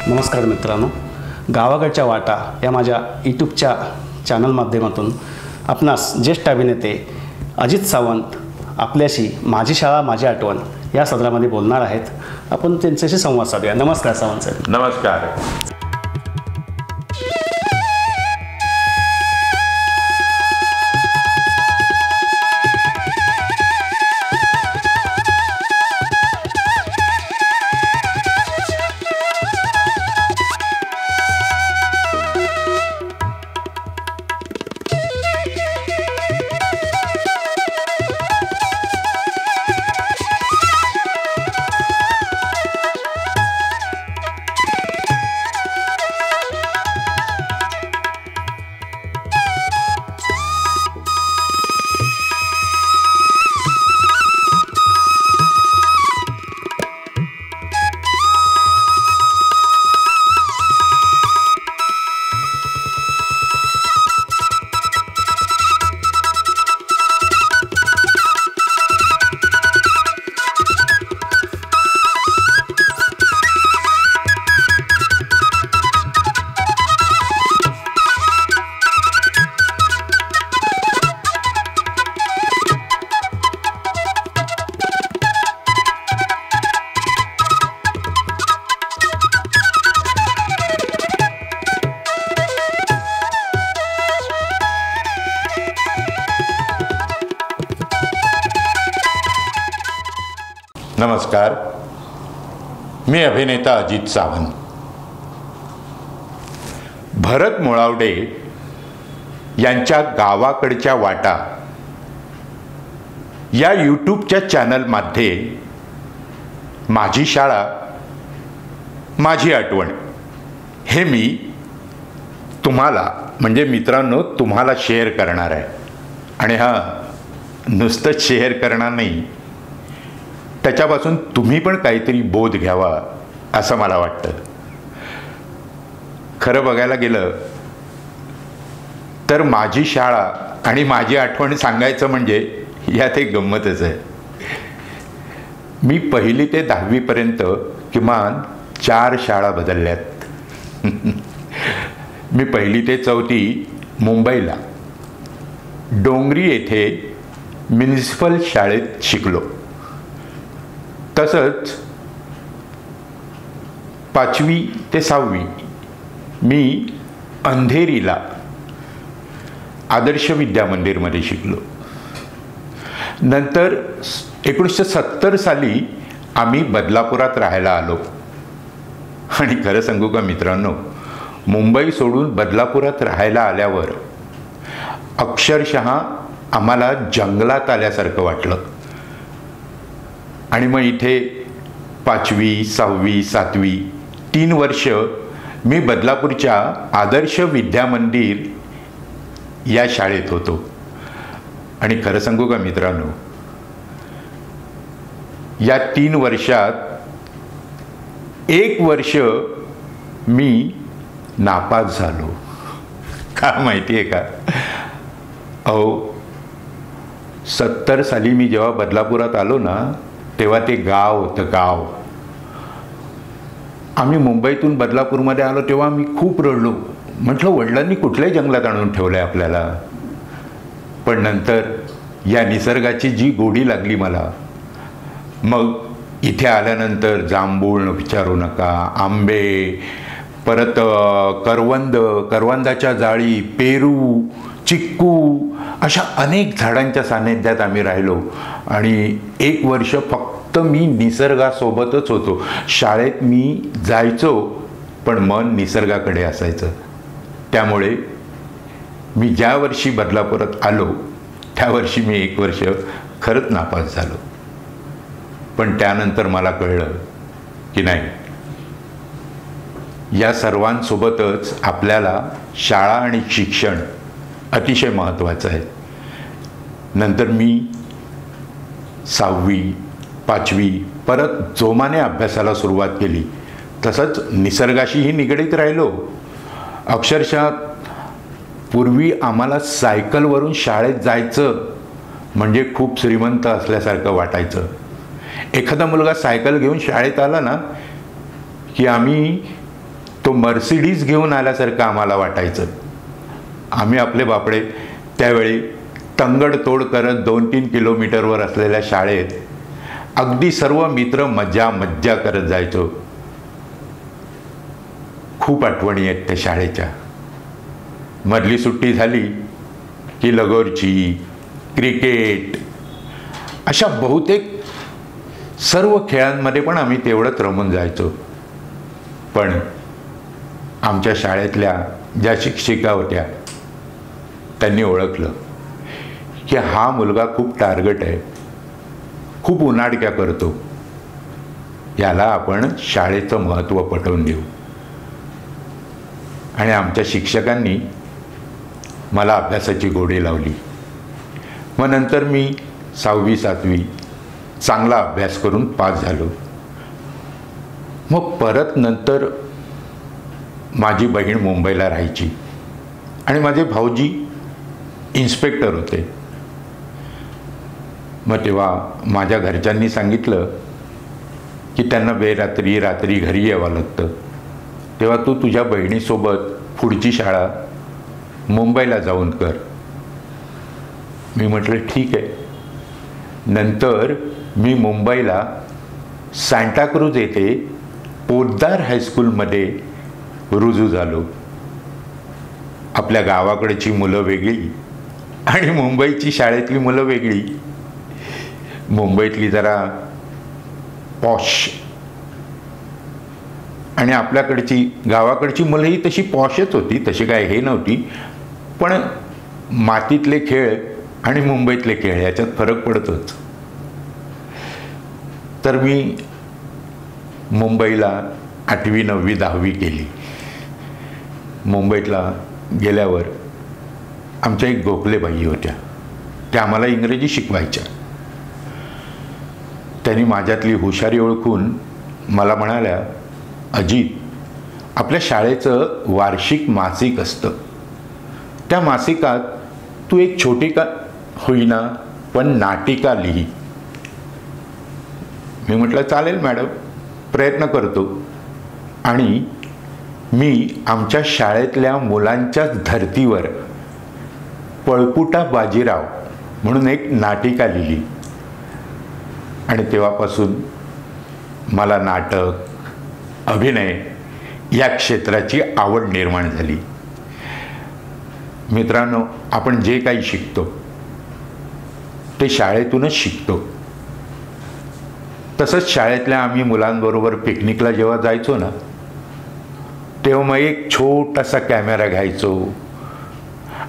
नमस्कार मित्रांनो, गावाकडच्या वाटा या माझ्या यूट्यूबच्या चॅनल माध्यमातून आपणास ज्येष्ठ अभिनेते अजित सावंत आपल्याशी माझी शाळा माझी आठवण या सदरामध्ये बोलणार आहेत. आपण त्यांच्याशी संवाद साधूया. नमस्कार सावंत साहेब. नमस्कार. नमस्कार. मी अभिनेता अजित सावंत. भरत मुळावडे यांच्या गावाकडच्या वाटा या यूट्यूबच्या चॅनलमध्ये माझी शाळा माझी आठवण हे मी तुम्हाला म्हणजे मित्रांनो तुम्हाला शेअर करणार आहे. आणि नुसतं शेअर करणार नाही, त्याच्यापासून तुम्ही पण काहीतरी बोध घ्यावा असं मला वाटतं. खरं बघायला गेलं तर माझी शाळा आणि माझी आठवण सांगायचं म्हणजे यात एक गंमतच आहे. मी 1ली ते 10वीपर्यंत किमान 4 शाळा बदलल्यात. मी 1ली ते 4थी मुंबईला डोंगरी येथे म्युनिसिपल शाळेत शिकलो. तसंच 5वी ते 6वी मी अंधेरीला आदर्श विद्या मंदिरमध्ये शिकलो. नंतर 1970 साली आम्ही बदलापुरात राहायला आलो. आणि खरं सांगू का मित्रांनो, मुंबई सोडून बदलापुरात राहायला आल्यावर अक्षरशः आम्हाला जंगलात आल्यासारखं वाटलं. आणि मग इथे 5वी 6वी 7वी 3 वर्ष मी बदलापूरच्या आदर्श विद्या मंदिर या शाळेत होतो. आणि खरं सांगू का मित्रांनो, या 3 वर्षात 1 वर्ष मी नापास झालो. का माहिती आहे का? 70 साली मी जेव्हा बदलापुरात आलो ना, तेव्हा ते गाव होतं. गाव आम्ही मुंबईतून बदलापूरमध्ये आलो तेव्हा मी खूप रडलो. म्हटलं वडिलांनी कुठल्याही जंगलात आणून ठेवलं आहे आपल्याला. पण नंतर या निसर्गाची जी गोडी लागली मला, मग इथे आल्यानंतर जांभूळ विचारू नका, आंबे, परत करवंदाच्या जाळी, पेरू, चिक्कू अशा अनेक झाडांच्या सान्निध्यात आम्ही राहिलो. आणि 1 वर्ष फक्त मी निसर्गासोबतच होतो. शाळेत मी जायचो पण मन निसर्गाकडे असायचं. त्यामुळे मी ज्या वर्षी बदलापुरात आलो त्या वर्षी मी 1 वर्ष खरंच नापास झालो. पण त्यानंतर मला कळलं की नाही, या सर्वांसोबतच आपल्याला शाळा आणि शिक्षण अतिशय महत्त्वाचं आहे. नंतर मी 6वी 5वी परत जोमाने अभ्यासाला सुरुवात केली. तसंच निसर्गाशीही निगडीत राहिलो. अक्षरशः पूर्वी आम्हाला सायकलवरून शाळेत जायचं म्हणजे खूप श्रीमंत असल्यासारखं वाटायचं. एखादा मुलगा सायकल घेऊन शाळेत आला ना की आम्ही तो मर्सिडीज घेऊन आल्यासारखं आम्हाला वाटायचं. आम्ही आपले बापडे त्यावेळी तंगडतोड करत 2-3 किलोमीटरवर असलेल्या शाळेत अगदी सर्व मित्र मज्जा करत जायचो. खूप आठवणी आहेत त्या शाळेच्या. मधली सुट्टी झाली की लगोरची, क्रिकेट अशा बहुतेक सर्व खेळांमध्ये पण आम्ही तेवढंच रमून जायचो. पण आमच्या शाळेतल्या ज्या शिक्षिका होत्या त्यांनी ओळखलं की हा मुलगा खूप टार्गट आहे, खूप उनाडक्या करतो, याला आपण शाळेचं महत्त्व पटवून देऊ. आणि आमच्या शिक्षकांनी मला अभ्यासाची गोडी लावली. मग नंतर मी 6वी-7वी चांगला अभ्यास करून पास झालो. मग परत नंतर माझी बहीण मुंबईला राहायची आणि माझे भाऊजी इन्स्पेक्टर होते. मग तेव्हा माझ्या घरच्यांनी सांगितलं की त्यांना रात्री घरी यावं लागतं, तेव्हा तू तुझ्या बहिणीसोबत पुढची शाळा मुंबईला जाऊन कर. मी म्हटलं ठीक आहे. नंतर मी मुंबईला सांताक्रूज येथे पोद्दार हायस्कूलमध्ये रुजू झालो. आपल्या गावाकडची मुलं वेगळी आणि मुंबईची शाळेतली मुलं वेगळी. मुंबईतली जरा पॉश आणि आपल्याकडची गावाकडची मुलंही तशी पॉशच होती, तशी काय हे नव्हती. पण मातीतले खेळ आणि मुंबईतले खेळ याच्यात फरक पडतोच. तर मी मुंबईला 8वी 9वी 10वी केली. मुंबईतला गेल्यावर आमच्या एक गोखलेबाई होत्या, त्या आम्हाला इंग्रजी शिकवायच्या. त्यांनी माझ्यातली हुशारी ओळखून मला म्हणाल्या, अजित, आपल्या शाळेचं वार्षिक मासिक असतं, त्या मासिकात तू एक छोटी का होईना पण नाटिका लिही. मी म्हटलं चालेल मॅडम, प्रयत्न करतो. आणि मी आमच्या शाळेतल्या मुलांच्याच धर्तीवर पळपुटा बाजीराव म्हणून एक नाटिका लिहिली. आणि तेव्हापासून मला नाटक, अभिनय या क्षेत्राची आवड निर्माण झाली. मित्रांनो, आपण जे काही शिकतो ते शाळेतूनच शिकतो. तसंच शाळेतल्या आम्ही मुलांबरोबर पिकनिकला जेव्हा जायचो ना, तेव्हा मग एक छोटासा कॅमेरा घ्यायचो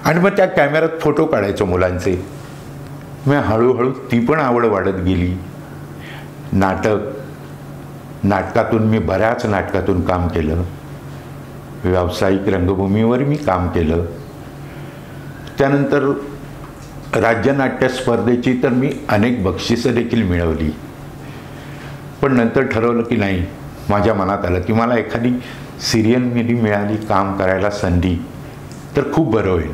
आणि मग त्या कॅमेऱ्यात फोटो काढायचो मुलांचे. मग हळूहळू ती पण आवड वाढत गेली. नाटकातून मी बऱ्याच नाटकातून काम केलं. व्यावसायिक रंगभूमीवर मी काम केलं. त्यानंतर राज्यनाट्य स्पर्धेची तर मी अनेक बक्षिसं देखील मिळवली. पण नंतर ठरवलं की नाही, माझ्या मनात आलं की मला एखादी सिरियलमध्ये मिळाली काम करायला संधी तर खूप बरं होईल.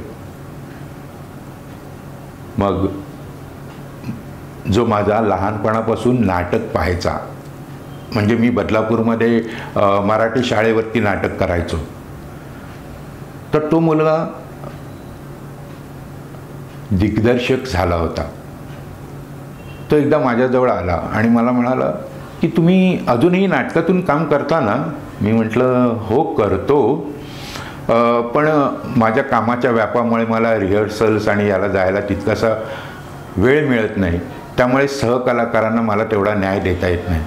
मग जो माझा लहानपणापासून नाटक पाहायचा, म्हणजे मी बदलापूरमध्ये मराठी शाळेवरती नाटक करायचो, तर तो मुलगा दिग्दर्शक झाला होता. तो एकदा माझ्याजवळ आला आणि मला म्हणाला की तुम्ही अजूनही नाटकातून काम करता ना? मी म्हटलं हो करतो, पण माझ्या कामाच्या व्यापामुळे मला रिहर्सल्स आणि याला जायला तितकासा वेळ मिळत नाही, त्यामुळे सहकलाकारांना मला तेवढा न्याय देता येत नाही.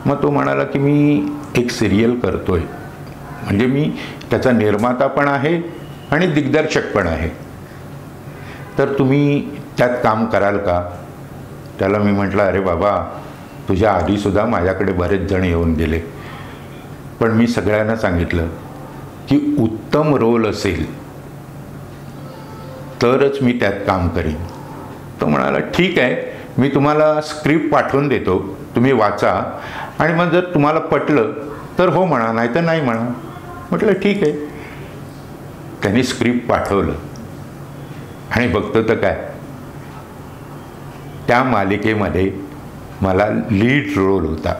मग तो म्हणाला की मी एक सिरियल करतोय, म्हणजे मी त्याचा निर्माता पण आहे आणि दिग्दर्शक पण आहे, तर तुम्ही त्यात काम कराल का? त्याला मी म्हटलं, अरे बाबा, तुझ्या आधीसुद्धा माझ्याकडे बरेच जण येऊन गेले, पण मी सगळ्यांना सांगितलं की उत्तम रोल असेल तरच मी त्यात काम करीन. तो म्हणाला ठीक आहे, मी तुम्हाला स्क्रिप्ट पाठवून देतो, तुम्ही वाचा आणि मग जर तुम्हाला पटलं तर हो म्हणा, नाही तर नाही म्हणा. म्हटलं ठीक आहे. त्यांनी स्क्रिप्ट पाठवलं आणि बघतो तर काय, त्या मालिकेमध्ये मला लीड रोल होता.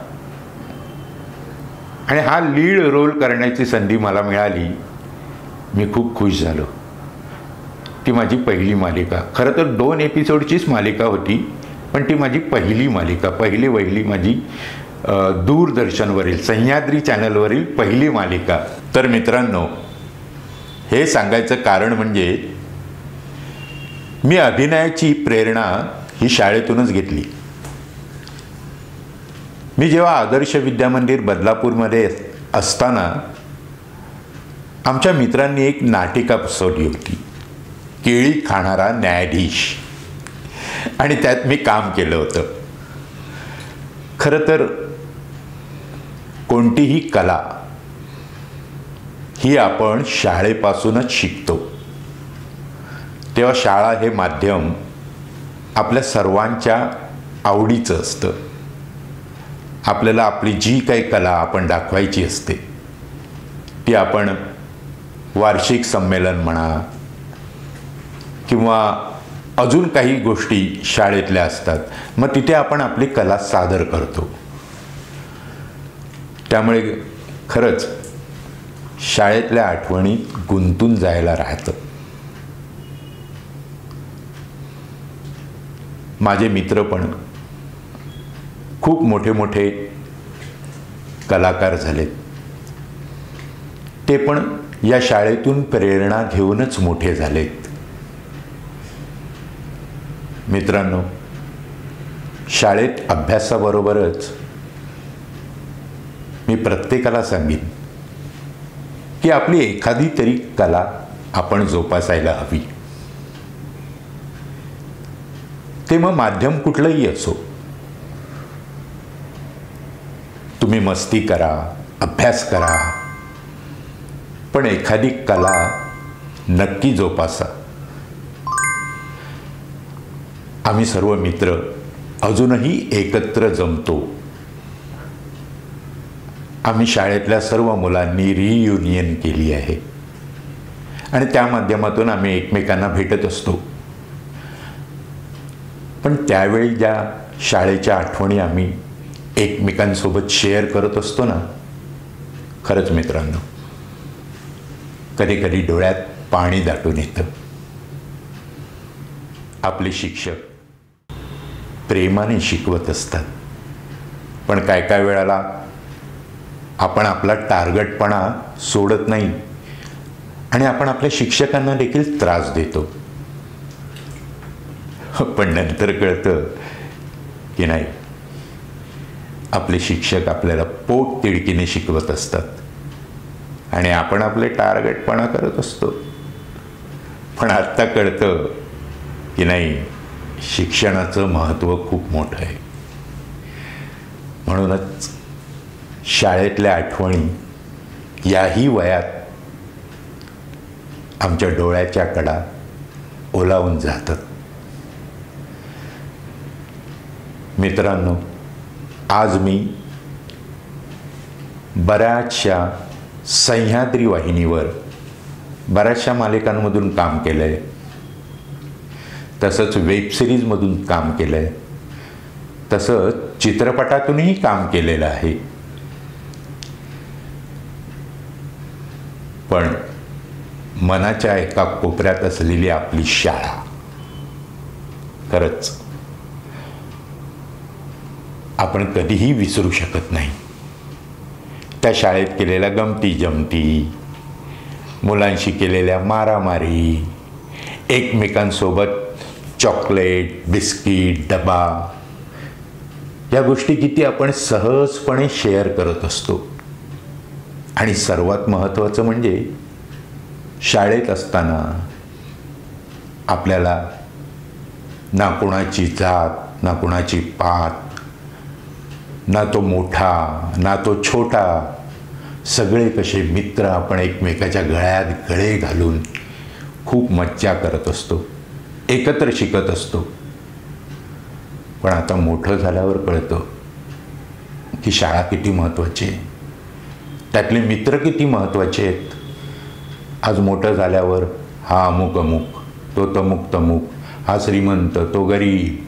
आणि हा लीड रोल करण्याची संधी मला मिळाली. मी खूप खुश झालो. ती माझी पहिली मालिका. खरं तर 2 एपिसोडचीच मालिका होती, पण ती माझी पहिली मालिका, पहिली माझी दूरदर्शनवरील सह्याद्री चॅनलवरील पहिली मालिका. तर मित्रांनो, हे सांगायचं कारण म्हणजे मी अभिनयाची प्रेरणा ही शाळेतूनच घेतली. मी जेव्हा आदर्श विद्यामंदिर बदलापूरमध्ये असताना आमच्या मित्रांनी एक नाटिका बसवली होती, केळी खाणारा न्यायाधीश, आणि त्यात मी काम केलं होतं. खरं तर कोणतीही कला ही आपण शाळेपासूनच शिकतो. तेव्हा शाळा हे माध्यम आपल्या सर्वांच्या आवडीचं असतं. आपल्याला आपली जी काही कला आपण दाखवायची असते ती आपण वार्षिक संमेलन म्हणा किंवा अजून काही गोष्टी शाळेतल्या असतात, मग तिथे आपण आपली कला सादर करतो. त्यामुळे खरंच शाळेतल्या आठवणीत गुंतून जायला राहतं. माझे मित्र पण खूप मोठे मोठे कलाकार झालेत. ते पण या शाळेतून प्रेरणा घेऊनच मोठे झालेत. मित्रांनो, शाळेत अभ्यासाबरोबरच मी प्रत्येकाला सांगेन की आपली एखादी तरी कला आपण जोपासायला हवी. ते मग माध्यम कुठलंही असो. तुम्ही मस्ती करा, अभ्यास करा, पण एखादी कला नक्की जोपासा. आम्ही सर्व मित्र अजूनही एकत्र जमतो. आम्ही शाळेतल्या सर्व मुलांनी रियुनियन केली आहे आणि त्या माध्यमातून आम्ही एकमेकांना भेटत असतो. पण त्यावेळी ज्या शाळेच्या आठवणी आम्ही एकमेकांसोबत शेअर करत असतो ना, खरंच मित्रांनो, कधी कधी डोळ्यात पाणी दाटून येतं. आपले शिक्षक प्रेमाने शिकवत असतात, पण काय काय वेळेला आपण आपला टार्गेटपणा सोडत नाही आणि आपण आपल्या शिक्षकांना देखील त्रास देतो. पण नंतर कळतं की नाही, आपले शिक्षक आपल्याला पोट तिडकीने शिकवत असतात आणि आपण आपले टार्गेटपणा करत असतो. पण आत्ता कळतं की नाही, शिक्षणाचं महत्त्व खूप मोठं आहे. म्हणूनच शाळेतल्या आठवणी याही वयात आमच्या डोळ्याच्या कडा ओलावून जातात. मित्रांनो, आज मी बऱ्याचशा सह्याद्री वाहिनीवर बऱ्याचशा मालिकांमधून काम केलं आहे. तसंच वेबसिरीजमधून काम केलं आहे. तसंच चित्रपटातूनही काम केलेलं आहे. पण मनाच्या एका कोपऱ्यात असलेली आपली शाळा खरंच आपण कधीही विसरू शकत नाही. त्या शाळेत केलेल्या गमती जमती, मुलांशी केलेल्या मारामारी, एकमेकांसोबत चॉकलेट, बिस्किट, डबा, या गोष्टी किती आपण सहजपणे शेअर करत असतो. आणि सर्वात महत्त्वाचं म्हणजे शाळेत असताना आपल्याला ना कोणाची जात, ना कोणाची पात, ना तो मोठा ना तो छोटा, सगळे कसे मित्र आपण एकमेकाच्या गळ्यात गळे घालून खूप मज्जा करत असतो, एकत्र शिकत असतो. पण आता मोठं झाल्यावर कळतं की शाळा किती महत्त्वाची आहे, त्यातले मित्र किती महत्त्वाचे आहेत. आज मोठं झाल्यावर हा अमुक अमुक, तो तमुक तमुक, हा श्रीमंत, तो गरीब,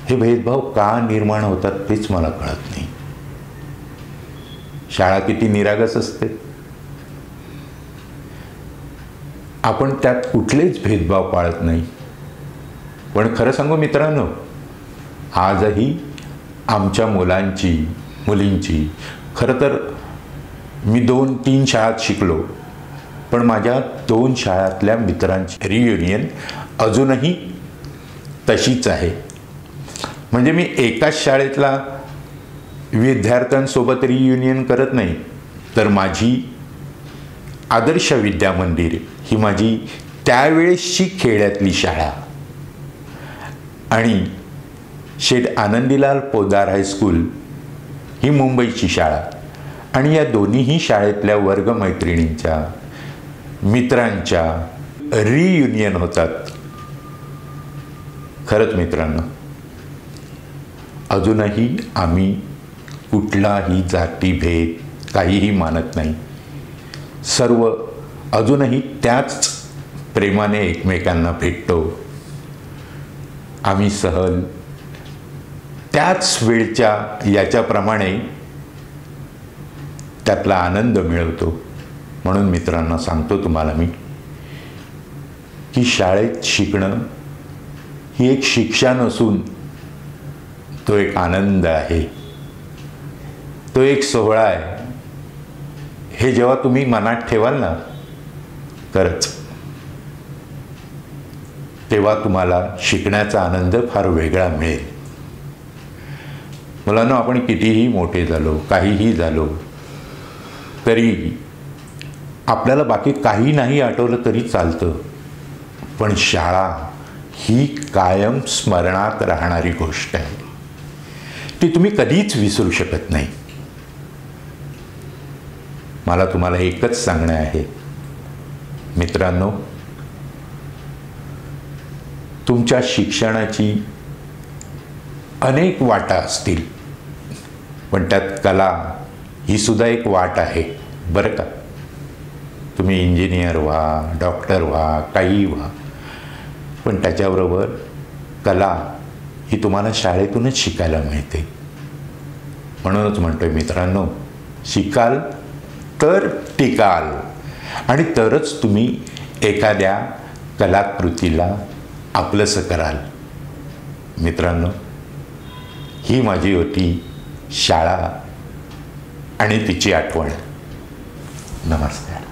हे भेदभाव का निर्माण होतात तेच मला कळत नाही. शाळा किती निरागस असते. आपण त्यात कुठलेच भेदभाव पाळत नाही. पण खरं सांगू मित्रांनो, आजही आमच्या मुलींची खरं तर मी 2-3 शाळात शिकलो, पण माझ्या 2 शाळातल्या मित्रांची रियुनियन अजूनही तशीच आहे. म्हणजे मी एकाच शाळेतला विद्यार्थ्यांसोबत रियुनियन करत नाही, तर माझी आदर्श विद्या मंदिर ही माझी त्यावेळेसची खेड्यातली शाळा आणि शेठ आनंदीलाल पोद्दार हायस्कूल ही मुंबईची शाळा, आणि या दोन्हीही शाळेतल्या वर्गमैत्रिणींच्या मित्रांच्या रियुनियन होतात. खरंच मित्रांनो, अजूनही आम्ही कुठलाही जातीभेद काहीही मानत नाही. सर्व अजूनही त्याच प्रेमाने एकमेकांना भेटतो. आम्ही सहल त्याच वेळच्या याच्याप्रमाणे त्यातला आनंद मिळवतो. म्हणून मित्रांनो सांगतो तुम्हाला मी की शाळेत शिकणं ही एक शिक्षा नसून तो एक आनंद आहे, तो एक सोहळा आहे. हे जेव्हा तुम्ही मनात ठेवाल ना, तरच तेव्हा तुम्हाला शिकण्याचा आनंद फार वेगळा मिळेल. मुलांना आपण कितीही मोठे झालो, काहीही झालो, तरी आपल्याला बाकी काही नाही आठवलं तरी चालतं, पण शाळा ही कायम स्मरणात राहणारी गोष्ट आहे. ती तुम्ही कधीच विसरू शकत नाही. मला तुम्हाला एकच सांगणं आहे मित्रांनो, तुमच्या शिक्षणाची अनेक वाटा असतील, पण त्यात कला ही सुद्धा एक वाट आहे बरं का. तुम्ही इंजिनियर व्हा, डॉक्टर व्हा, काहीही व्हा, पण त्याच्याबरोबर कला ही तुम्हाला शाळेतूनच शिकायला मिळते. म्हणूनच म्हणतोय मित्रांनो, शिकाल तर टिकाल, आणि तरच तुम्ही एखाद्या कलाकृतीला आपलंसं कराल. मित्रांनो, ही माझी होती शाळा आणि तिची आठवण. नमस्कार.